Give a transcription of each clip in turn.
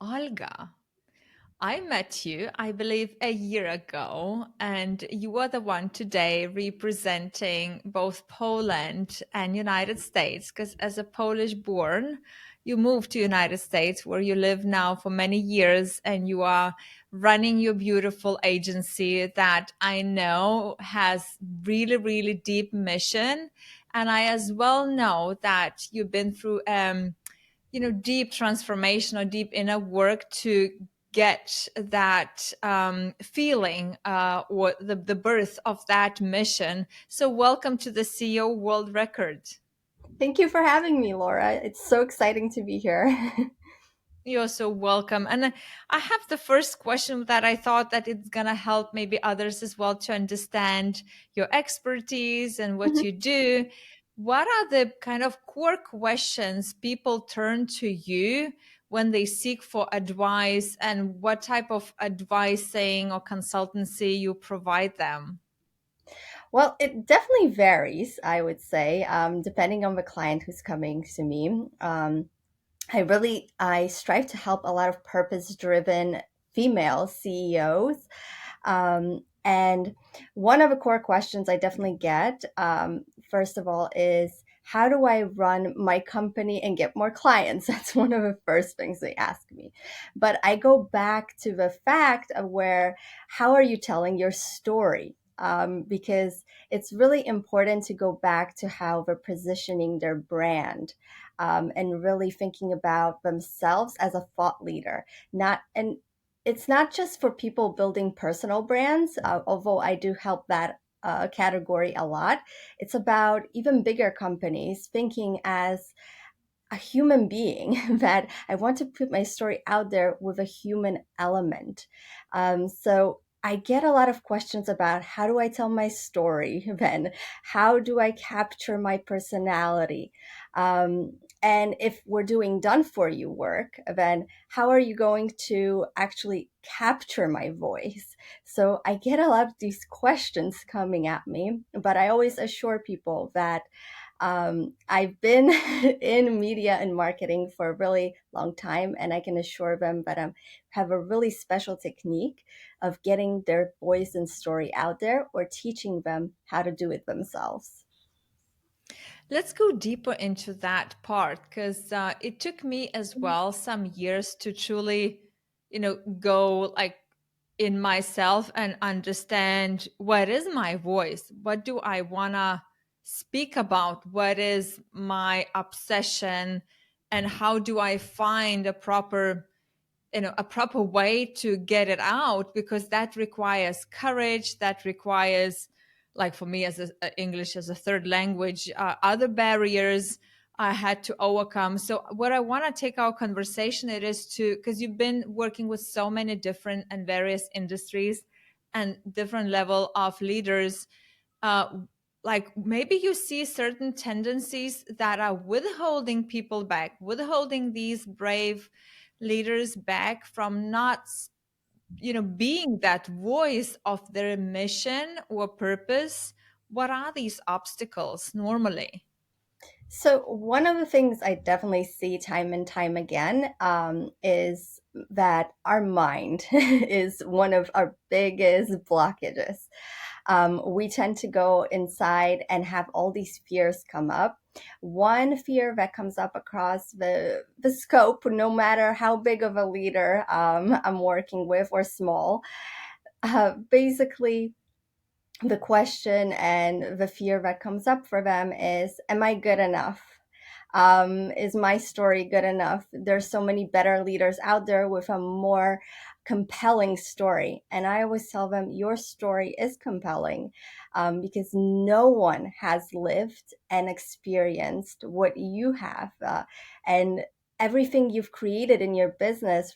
Olga, I met you, I believe, a year ago, and you are the one today representing both Poland and United States, because as a Polish born, you moved to United States where you live now for many years, and you are running your beautiful agency that I know has really, really deep mission. And I as well know that you've been through deep transformation or deep inner work to get that feeling or the birth of that mission. So welcome to the CEO World Record. Thank you for having me, Laura. It's so exciting to be here. You're so welcome. And I have the first question that I thought that it's going to help maybe others as well to understand your expertise and what you do. What are the kind of core questions people turn to you when they seek for advice, and what type of advising or consultancy you provide them? Well, it definitely varies, I would say, depending on the client who's coming to me. I strive to help a lot of purpose-driven female CEOs. And one of the core questions I definitely get, first of all, is how do I run my company and get more clients? That's one of the first things they ask me. But I go back to the fact of how are you telling your story? Because it's really important to go back to how they're positioning their brand, and really thinking about themselves as a thought leader. Not and It's not just for people building personal brands, although I do help that category a lot. It's about even bigger companies thinking as a human being that I want to put my story out there with a human element. So I get a lot of questions about how do I tell my story, then how do I capture my personality? And if we're doing done for you work, then how are you going to actually capture my voice? So I get a lot of these questions coming at me, but I always assure people that I've been in media and marketing for a really long time, and I can assure them that I have a really special technique of getting their voice and story out there or teaching them how to do it themselves. Let's go deeper into that part, because it took me as well some years to truly, go like in myself and understand what is my voice, what do I want to speak about, what is my obsession, and how do I find a proper way to get it out, because that requires courage, that requires, like for me as English as a third language, other barriers I had to overcome. So what I want to take our conversation it is to, because you've been working with so many different and various industries and different level of leaders, uh, like maybe you see certain tendencies that are withholding people back, withholding these brave leaders back from not being that voice of their mission or purpose. What are these obstacles normally? So, one of the things I definitely see time and time again is that our mind is one of our biggest blockages. We tend to go inside and have all these fears come up. One fear that comes up across the scope, no matter how big of a leader I'm working with or small, basically the question and the fear that comes up for them is, am I good enough? Is my story good enough? There's so many better leaders out there with a more compelling story. And I always tell them, your story is compelling, because no one has lived and experienced what you have. And everything you've created in your business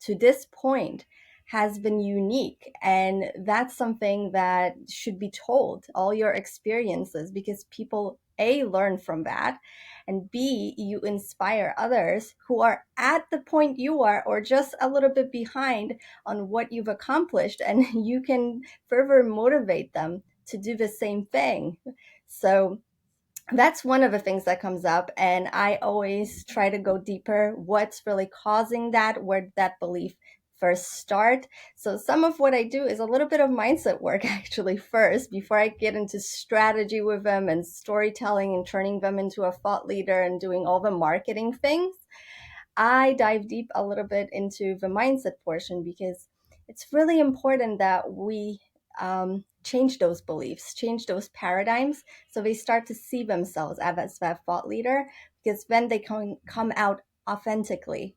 to this point has been unique. And that's something that should be told, all your experiences, because people, A, learn from that, and B, you inspire others who are at the point you are or just a little bit behind on what you've accomplished, and you can further motivate them to do the same thing. So that's one of the things that comes up, and I always try to go deeper. What's really causing that? Where did that belief first start? So some of what I do is a little bit of mindset work actually first, before I get into strategy with them and storytelling and turning them into a thought leader and doing all the marketing things. I dive deep a little bit into the mindset portion, because it's really important that we change those beliefs, change those paradigms, so they start to see themselves as that thought leader, because then they can come out authentically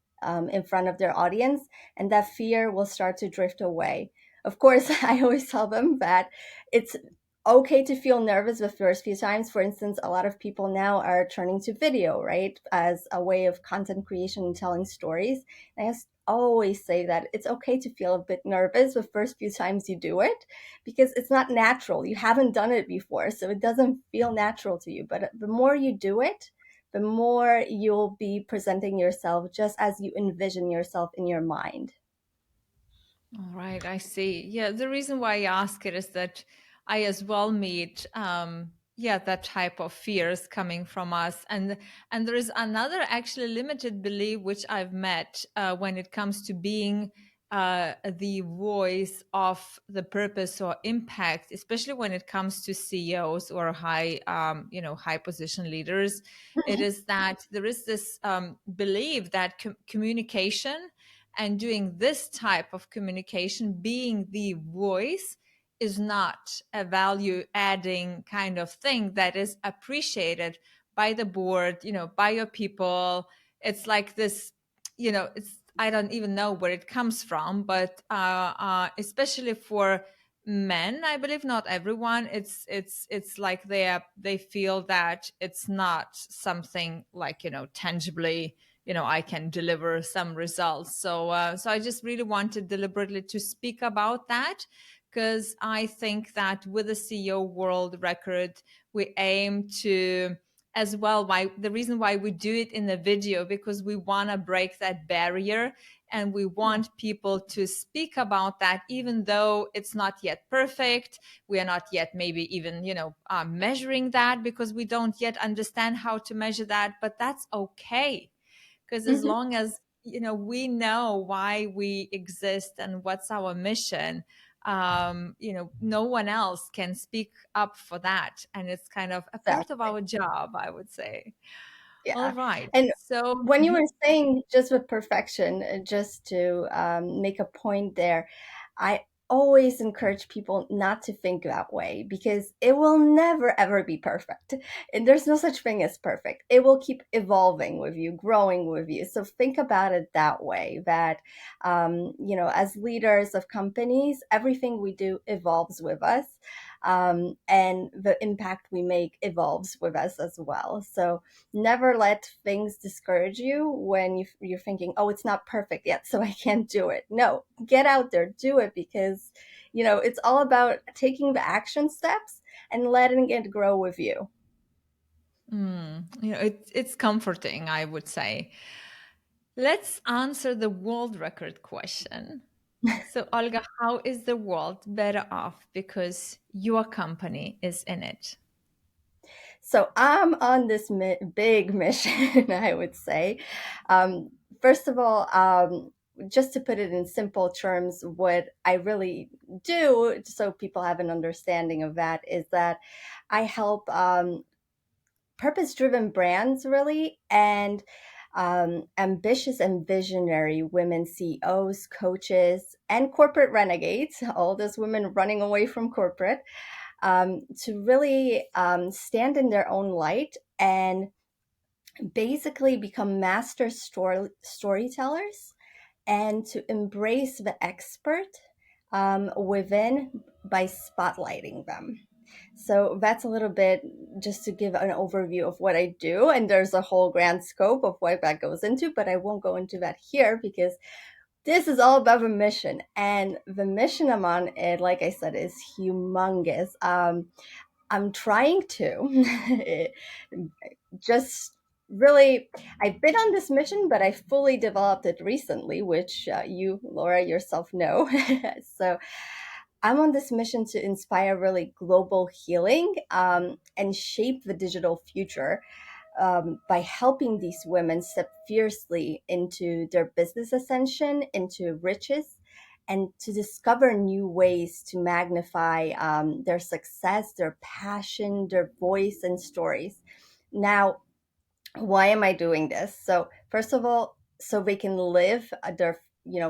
in front of their audience, and that fear will start to drift away. Of course, I always tell them that it's okay to feel nervous the first few times. For instance, a lot of people now are turning to video, right, as a way of content creation and telling stories. And always say that it's okay to feel a bit nervous the first few times you do it, because it's not natural. You haven't done it before, so it doesn't feel natural to you. But the more you do it, the more you'll be presenting yourself just as you envision yourself in your mind. All right, I see. Yeah, the reason why I ask it is that I as well meet yeah, that type of fears coming from us. And there is another actually limited belief which I've met when it comes to being the voice of the purpose or impact, especially when it comes to CEOs or high high position leaders. It Mhm. is that there is this belief that communication and doing this type of communication, being the voice, is not a value adding kind of thing that is appreciated by the board, by your people. It's like this, it's, I don't even know where it comes from, but especially for men, I believe, not everyone, it's like they feel that it's not something like, tangibly, I can deliver some results. So I just really wanted deliberately to speak about that, because I think that with the CEO world record, we aim to, as well, why the reason why we do it in the video, because we want to break that barrier, and we Yeah. want people to speak about that, even though it's not yet perfect. We are not yet maybe even measuring that, because we don't yet understand how to measure that, but that's okay, because as Mhm. long as we know why we exist and what's our mission, no one else can speak up for that, and it's kind of a part of Exactly. our job, I would say. All Yeah. right, And so when you were saying just with perfection, just to make a point there, I always encourage people not to think that way, because it will never ever be perfect. And there's no such thing as perfect. It will keep evolving with you, growing with you. So think about it that way, that, as leaders of companies, everything we do evolves with us. And the impact we make evolves with us as well. So never let things discourage you when you're thinking, oh, it's not perfect yet, so I can't do it. No, get out there, do it, because it's all about taking the action steps and letting it grow with you. it's comforting, I would say. Let's answer the world record question. So, Olga, how is the world better off because your company is in it? So I'm on this big mission, I would say. Um, First of all, just to put it in simple terms, what I really do, so people have an understanding of that, is that I help purpose driven brands, really, and ambitious and visionary women CEOs, coaches, and corporate renegades, all those women running away from corporate, to really stand in their own light and basically become master storytellers, and to embrace the expert within by spotlighting them. So that's a little bit just to give an overview of what I do. And there's a whole grand scope of what that goes into, but I won't go into that here, because this is all about the mission. And the mission I'm on, it, like I said, is humongous. I'm trying to just really, I've been on this mission, but I fully developed it recently, which you, Laura, yourself know. So I'm on this mission to inspire really global healing, and shape the digital future, by helping these women step fiercely into their business ascension, into riches, and to discover new ways to magnify their success, their passion, their voice, and stories. Now, why am I doing this? So, first of all, so they can live their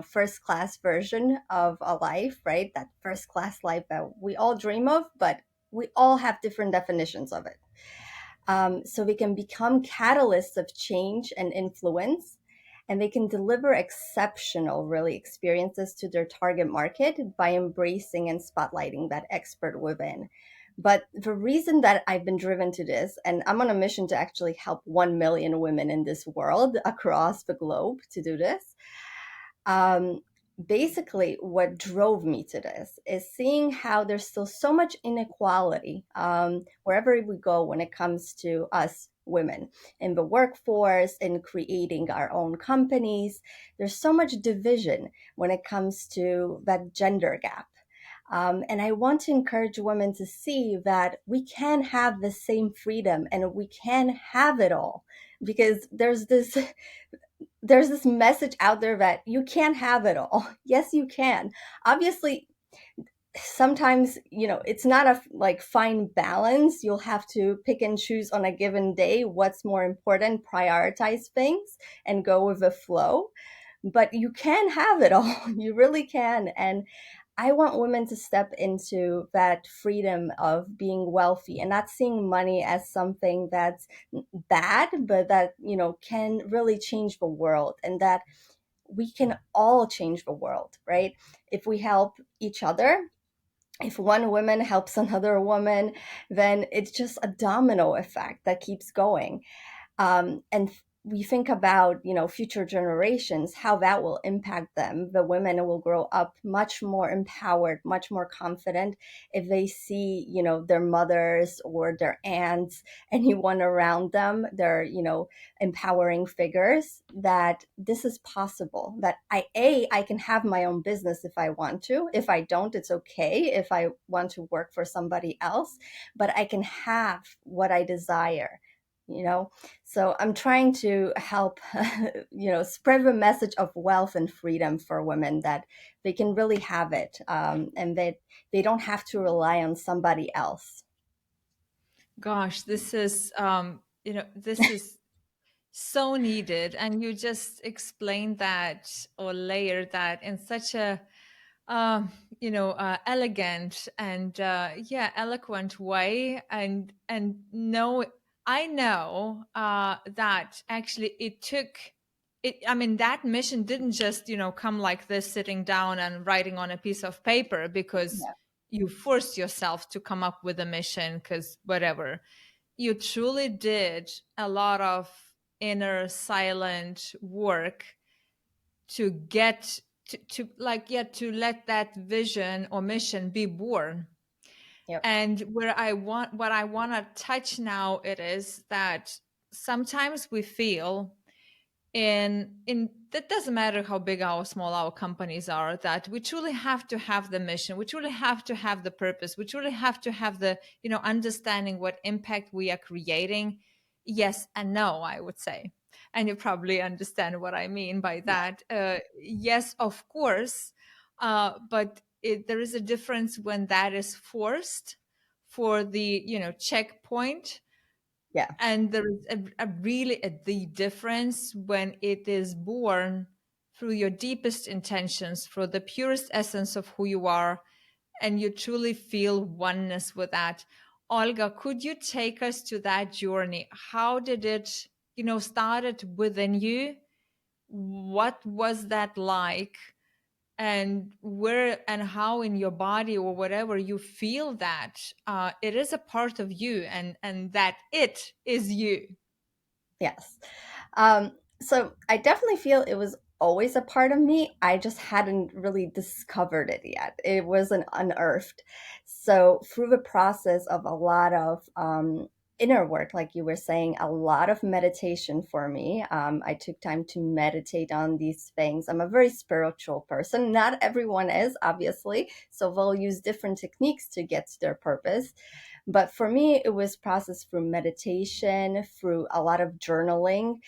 first class version of a life, right? That first class life that we all dream of, but we all have different definitions of it. So they can become catalysts of change and influence, and they can deliver exceptional, really, experiences to their target market by embracing and spotlighting that expert within. But the reason that I've been driven to this, and I'm on a mission to actually help 1 million women in this world across the globe to do this, um, basically what drove me to this is seeing how there's still so much inequality, wherever we go when it comes to us women in the workforce, in creating our own companies. There's so much division when it comes to that gender gap. And I want to encourage women to see that we can have the same freedom and we can have it all, because there's this message out there that you can't have it all. Yes, you can. Obviously, sometimes, it's not a like fine balance. You'll have to pick and choose on a given day what's more important, prioritize things, and go with the flow. But you can have it all. You really can. And I want women to step into that freedom of being wealthy and not seeing money as something that's bad, but that, can really change the world, and that we can all change the world, right? If we help each other, if one woman helps another woman, then it's just a domino effect that keeps going. And we think about future generations, how that will impact them. The women will grow up much more empowered, much more confident, if they see their mothers or their aunts, anyone around them, their empowering figures, that this is possible, that I can have my own business if I want to. If I don't, it's okay. If I want to work for somebody else, but I can have what I desire, you know so I'm trying to help spread the message of wealth and freedom for women, that they can really have it, and that they don't have to rely on somebody else. Gosh, this is so needed, and you just explained that or layered that in such a elegant and yeah, eloquent way. And no, I know that actually it took it. I mean, that mission didn't just come like this, sitting down and writing on a piece of paper, because Yeah. you forced yourself to come up with a mission because whatever. You truly did a lot of inner silent work to get to like, yeah, to let that vision or mission be born. Yep. And what I want to touch now, it is that sometimes we feel in that doesn't matter how big or small our companies are, that we truly have to have the mission, we truly have to have the purpose, we truly have to have the understanding what impact we are creating. Yes and no, I would say. And you probably understand what I mean by Yeah. that. Yes, of course. But there is a difference when that is forced for the checkpoint, Yeah. and there is the difference when it is born through your deepest intentions, through the purest essence of who you are, and you truly feel oneness with that. Olga, could you take us to that journey? How did it started within you? What was that like? And where and how in your body or whatever you feel that it is a part of you, and that it is you. Yes. So I definitely feel it was always a part of me. I just hadn't really discovered it yet. It wasn't unearthed. So through the process of a lot of inner work, like you were saying, a lot of meditation for me. I took time to meditate on these things. I'm a very spiritual person. Not everyone is, obviously, so they'll use different techniques to get to their purpose. But for me, it was processed through meditation, through a lot of journaling,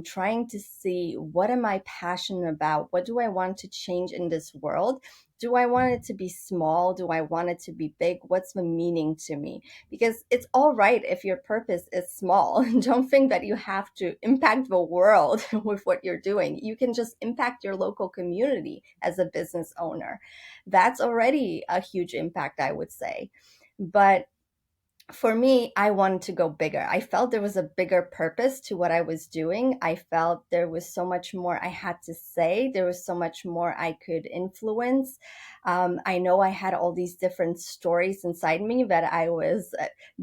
trying to see what am I passionate about? What do I want to change in this world? Do I want it to be small? Do I want it to be big? What's the meaning to me? Because it's all right if your purpose is small. Don't think that you have to impact the world with what you're doing. You can just impact your local community as a business owner. That's already a huge impact, I would say. But for me, I wanted to go bigger. I felt there was a bigger purpose to what I was doing. I felt there was so much more I had to say. There was so much more I could influence. I know I had all these different stories inside me that I was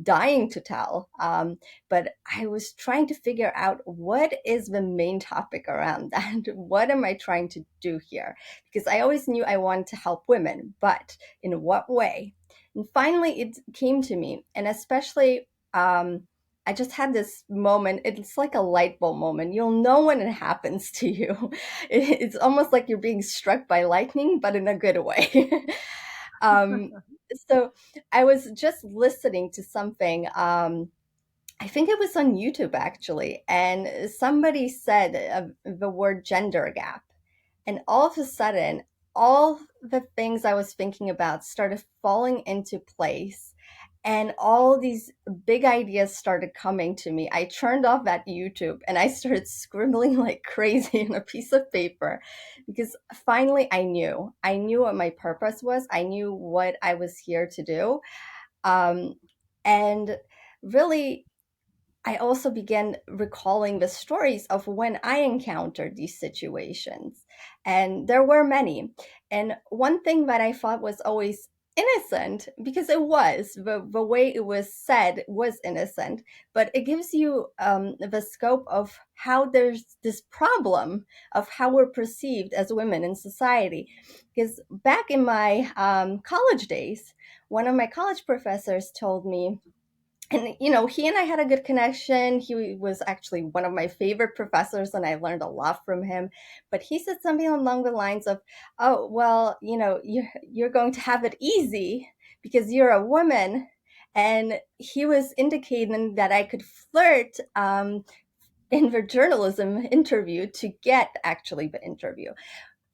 dying to tell. But I was trying to figure out what is the main topic around that? What am I trying to do here? Because I always knew I wanted to help women, but in what way? And finally, it came to me, and especially, I just had this moment. It's like a light bulb moment. You'll know when it happens to you. It's almost like you're being struck by lightning, but in a good way. um, so I was just listening to something. I think it was on YouTube actually, and somebody said the word gender gap. And all of a sudden, all the things I was thinking about started falling into place. And all these big ideas started coming to me. I turned off that YouTube and I started scribbling like crazy on a piece of paper because finally I knew. I knew what my purpose was, I knew what I was here to do. Um, and really, I also began recalling the stories of when I encountered these situations. And there were many. And one thing that I thought was always innocent, because it was, the way it was said was innocent, but it gives you the scope of how there's this problem of how we're perceived as women in society. Because back in my college days, one of my college professors told me, and he and I had a good connection. He was actually one of my favorite professors and I learned a lot from him. But he said something along the lines of, oh, well, you're going to have it easy because you're a woman. And he was indicating that I could flirt in the journalism interview to get actually the interview.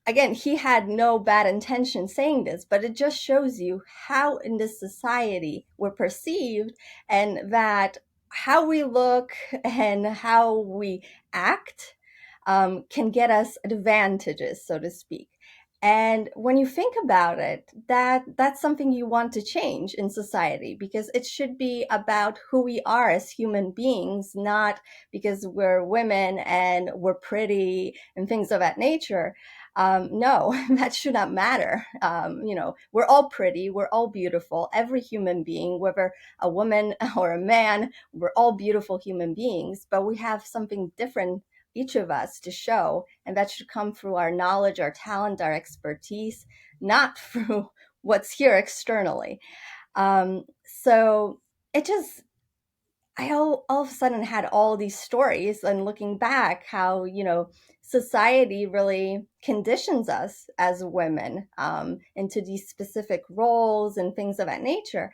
Again, he had no bad intention saying this, but it just shows you how in this society we're perceived, and that how we look and how we act can get us advantages, so to speak. And when you think about it, that's something you want to change in society, because it should be about who we are as human beings, not because we're women and we're pretty and things of that nature. No, that should not matter. We're all pretty, we're all beautiful. Every human being, whether a woman or a man, we're all beautiful human beings, but we have something different, each of us, to show, and that should come through our knowledge, our talent, our expertise, not through what's here externally. So it just, I all of a sudden had all these stories, and looking back, how society really conditions us as women into these specific roles and things of that nature.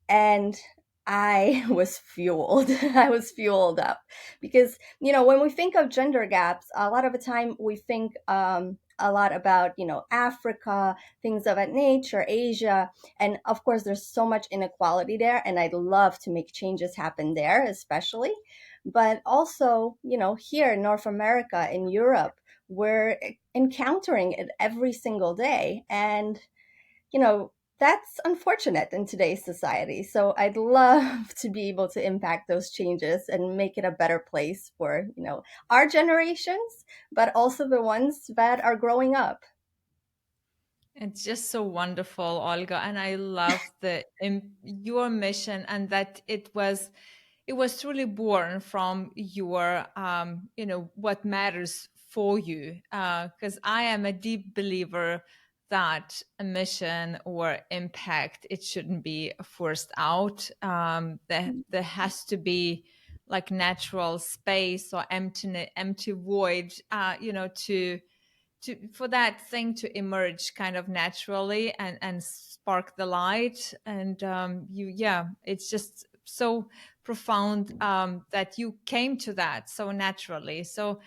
And I was fueled. I was fueled up because, when we think of gender gaps, a lot of the time we think a lot about, Africa, things of that nature, Asia. And of course, there's so much inequality there. And I'd love to make changes happen there, especially. But also, here in North America, in Europe, we're encountering it every single day. And that's unfortunate in today's society. So I'd love to be able to impact those changes and make it a better place for, our generations, but also the ones that are growing up. It's just so wonderful, Olga, and I love your mission, and that it was truly born from your what matters for you. Because I am a deep believer that a mission or impact, it shouldn't be forced out. There has to be like natural space or empty void, to for that thing to emerge kind of naturally and spark the light. And yeah, it's just so profound that you came to that so naturally. So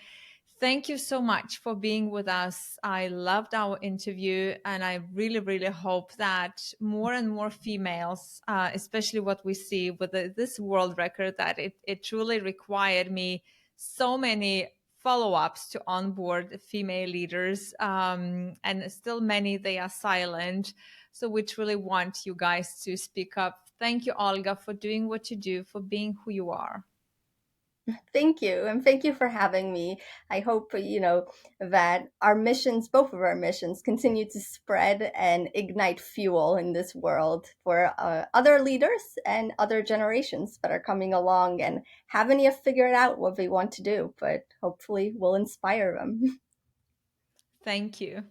thank you so much for being with us. I loved our interview, and I really, really hope that more and more females, especially what we see with this world record, that it truly required me so many follow-ups to onboard female leaders, and still many, they are silent. So we truly want you guys to speak up. Thank you, Olga, for doing what you do, for being who you are. Thank you. And thank you for having me. I hope, that our missions, both of our missions, continue to spread and ignite fuel in this world for other leaders and other generations that are coming along and haven't yet figured out what they want to do, but hopefully we'll inspire them. Thank you.